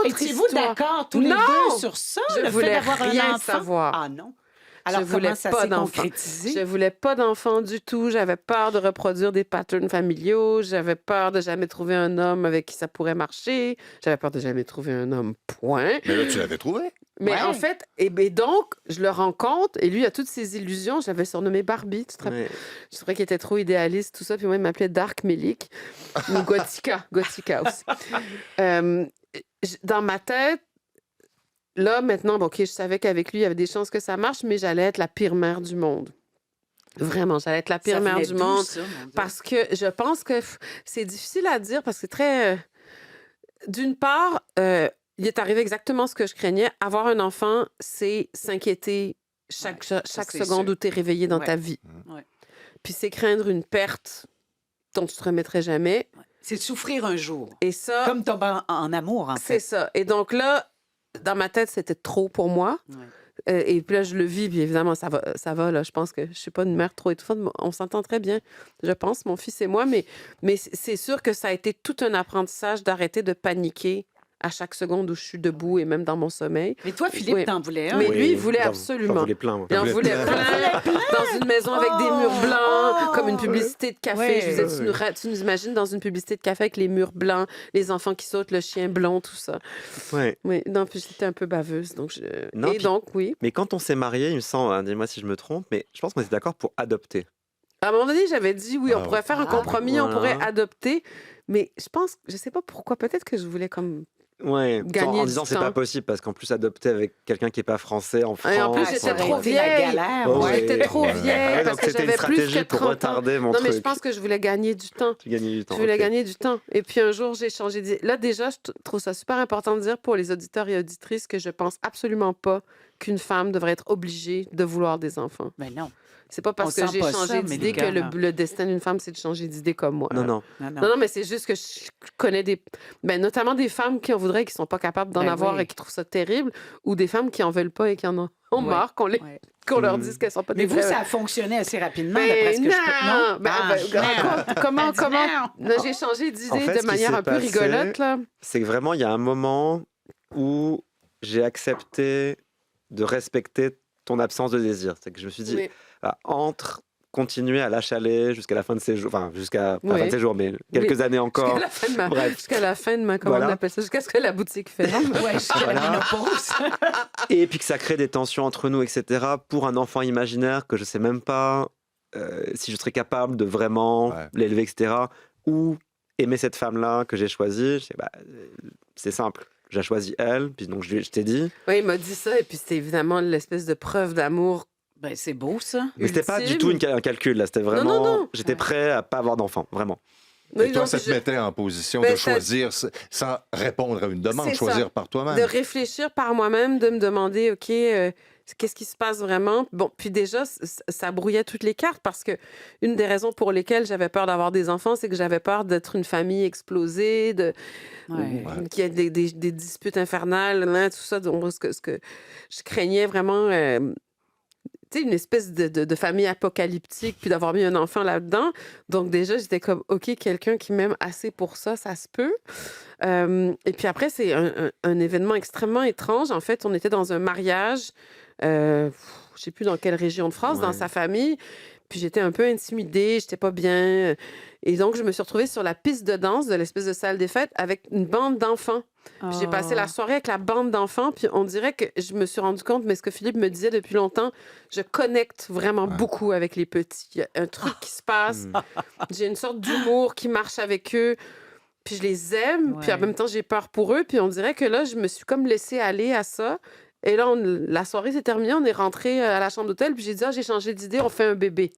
autre Étiez-vous histoire. d'accord tous les Non! deux sur ça, Je le fait voulais d'avoir un rien enfant? savoir. Ah non. Alors, Je voulais comment ça pas s'est d'enfant. concrétisé? Je voulais pas d'enfant du tout. J'avais peur de reproduire des patterns familiaux. J'avais peur de jamais trouver un homme avec qui ça pourrait marcher. J'avais peur de jamais trouver un homme, point. Mais là, tu l'avais trouvé. Mais Ouais. en fait, donc, je le rencontre et lui, il a toutes ses illusions. Je l'avais surnommé Barbie, tu te rappelles? Ouais. Je trouvais qu'il était trop idéaliste, tout ça. Puis moi, il m'appelait Dark Melik ou Gothica. Gothica aussi. Dans ma tête, là, maintenant, bon, OK, je savais qu'avec lui, il y avait des chances que ça marche, mais j'allais être la pire mère du monde. Vraiment, j'allais être la pire Ça mère venait du d'où, monde. ça, mon Dieu? Parce que je pense que c'est difficile à dire parce que c'est très... D'une part, il est arrivé exactement ce que je craignais. Avoir un enfant, c'est s'inquiéter chaque c'est seconde sûr. où tu es réveillé dans Ouais. ta vie. Ouais. Puis c'est craindre une perte dont tu te remettrais jamais. C'est de souffrir un jour. Et ça, Comme tomber en amour, en c'est fait. ça. Et donc là, dans ma tête, c'était trop pour moi. Ouais. Et puis là, je le vis, puis évidemment, ça va là. Je pense que je suis pas une mère trop étouffante. Mais on s'entend très bien, je pense, mon fils et moi. Mais c'est sûr que ça a été tout un apprentissage d'arrêter de paniquer à chaque seconde où je suis debout et même dans mon sommeil. Mais toi, Philippe, Oui. t'en voulais un. Mais Oui, lui, il voulait j'en absolument. voulais plein, moi. Il en voulait plein. Dans une maison avec des murs blancs, comme une publicité de café. Ouais. Je vous disais, tu nous imagines dans une publicité de café avec les murs blancs, les enfants qui sautent, le chien blond, tout ça. Ouais. Oui, non, puis j'étais un peu baveuse. Donc Non, et puis- donc, oui. Mais quand on s'est mariés, il me semble, hein, dis-moi si je me trompe, mais je pense qu'on était d'accord pour adopter. À un moment donné, j'avais dit, oui, on Ah, pourrait faire un ah, compromis, on voilà. pourrait adopter. Mais je pense, je sais pas pourquoi, peut-être que je voulais comme... Ouais, Gagner en du disant c'est temps. pas possible parce qu'en plus adopter avec quelqu'un qui est pas français en France. Et en plus, Ah, j'étais ça aurait trop été la vieille. galère, Oh, ouais. ouais. J'étais trop Ouais. vieille Ouais, parce donc que c'était une j'avais plus stratégie que pour 30 ans. retarder mon Non, mais je truc. pense que je voulais gagner du temps. Tu gagnais du temps. Je voulais ok. gagner du temps. Et puis un jour, j'ai changé d'idée. Là, déjà, trouve ça super important de dire pour les auditeurs et auditrices que je pense absolument pas qu'une femme devrait être obligée de vouloir des enfants. Mais non. C'est pas parce On que sent j'ai pas changé ça, d'idée Mélika, que là. le destin d'une femme, c'est de changer d'idée comme moi. Non, non. Non, non. Non, non, mais c'est juste que je connais notamment des femmes qui en voudraient, qui sont pas capables d'en Ben avoir oui. et qui trouvent ça terrible, ou des femmes qui en veulent pas et qui en ont Ouais. marre qu'on Ouais. leur dise qu'elles sont pas Mais des vous, vraies- ça a fonctionné assez rapidement, Mais d'après ce que je peux... non! Ben, Ah, ben, raconte, comment... non. Là, j'ai changé d'idée En fait, de ce qui manière s'est un peu passé- rigolote, là. C'est que vraiment, il y a un moment où j'ai accepté de respecter ton absence de désir. C'est que je me suis dit, Mais- entre continuer à l'achaler jusqu'à la fin de ses jours, enfin, jusqu'à pas la Oui. fin de ses jours, mais quelques années encore. Jusqu'à la fin de ma... Bref. Jusqu'à la fin de ma... Comment Voilà. on appelle ça? Jusqu'à ce que la boutique ferme. Ouais, jusqu'à la Voilà. ménopause. Et puis que ça crée des tensions entre nous, etc. Pour un enfant imaginaire que je sais même pas si je serais capable de vraiment Ouais. l'élever, etc. Ou aimer cette femme-là que j'ai choisie. Je sais, c'est simple. J'ai choisi elle, puis donc je t'ai dit. Oui, il m'a dit ça, et puis c'était évidemment l'espèce de preuve d'amour. Ben, c'est beau, ça. Mais c'était pas du Ultime. tout un calcul, là. C'était vraiment. non, non. J'étais prêt à pas avoir d'enfant, vraiment. Oui, Et toi, non, ça puis te mettait en position Ben, de ça- choisir sans répondre à une demande, C'est choisir ça. par toi-même. de réfléchir par moi-même, de me demander, OK, qu'est-ce qui se passe vraiment? Bon, puis déjà, ça brouillait toutes les cartes parce que une des raisons pour lesquelles j'avais peur d'avoir des enfants, c'est que j'avais peur d'être une famille explosée, Ouais. qu'il y ait des disputes infernales, hein, tout ça. Donc, ce que je craignais vraiment, tu sais, une espèce de famille apocalyptique, puis d'avoir mis un enfant là-dedans. Donc, déjà, j'étais comme, OK, quelqu'un qui m'aime assez pour ça, ça se peut. Et puis après, c'est un événement extrêmement étrange. En fait, on était dans un mariage, je sais plus dans quelle région de France, dans Ouais. sa famille. Puis j'étais un peu intimidée, j'étais pas bien. Et donc, je me suis retrouvée sur la piste de danse de l'espèce de salle des fêtes avec une bande d'enfants. Puis j'ai passé la soirée avec la bande d'enfants, puis on dirait que je me suis rendu compte, mais ce que Philippe me disait depuis longtemps, je connecte vraiment beaucoup avec les petits. Il y a un truc qui se passe. J'ai une sorte d'humour qui marche avec eux. Puis je les aime, puis en Ouais. même temps, j'ai peur pour eux. Puis on dirait que là, je me suis comme laissée aller à ça. Et là, la soirée s'est terminée, on est rentré à la chambre d'hôtel, puis j'ai dit, j'ai changé d'idée, on fait un bébé.